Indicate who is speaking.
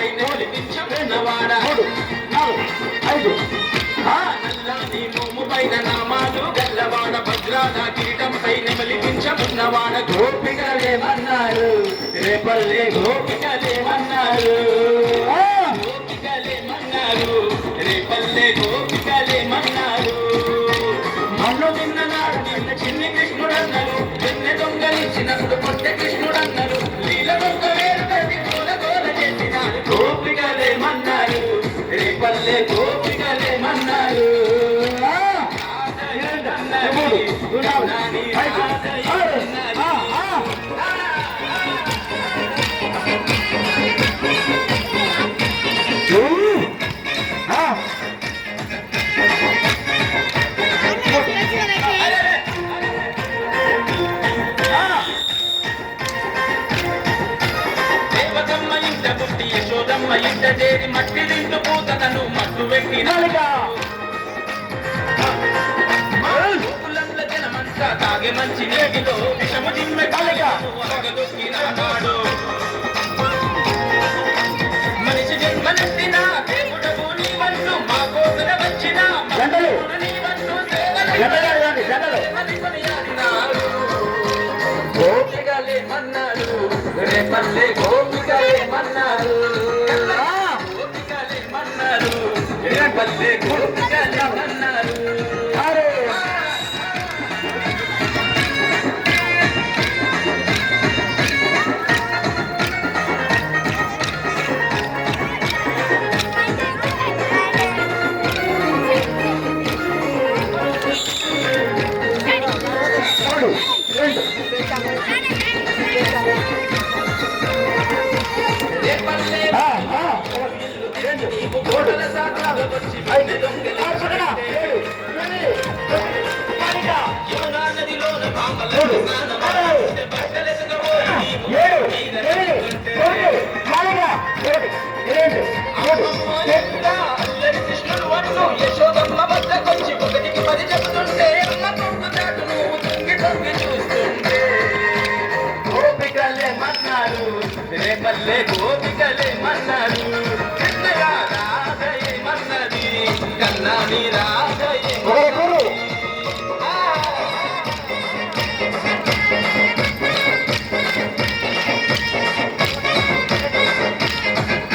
Speaker 1: పై నిలిపించుకున్నవాడ నల్లని మోము పైన నామాలు గల్లవాడ భద్రాల కిరీటంపై నిలిపించుకున్నవాడ గోపికలేమన్నారు రేపల్లె గోపికలేమన్నారు గోపికలేమన్నారు రేపల్లె గోపికలేమన్నారు మన్ను నిన్ననాడు నిన్న చిన్ని కృష్ణుడన్నారు నిన్న దొంగలించినప్పుడు కొట్టే కృష్ణుడన్నారు లీల దొంగ వేరు ప్రతి గోల గోల చేసినారు గోపికలేమన్నారు రేపల్లె గోపికలేమన్నారు ఇంట చేరి మట్టి నిండు పూతనను మట్టు పెట్టినాలుగా జనమంతా తాగే మంచి నీటిలో విషము జిమ్మె కలిగా దొక్కినాడు మనిషి జన్మనెత్తిన దేవుడవు నీవంటూ మా కోసన వచ్చిన నీవంటూ గోపికలేమన్నారు రేపల్లె గోపికలేమన్నారు గోపికలేమన్నారు రేపల్లె గోపికలేమన్నారు యశోదమ్మ వద్దకొచ్చి ఒకటికి 10 చెబుతుంటే అమ్మ కొడుకు చాటు నువ్వు తొంగి తొంగి చూస్తుంటే గోపికలేమన్నారు రేపల్లె గోపిక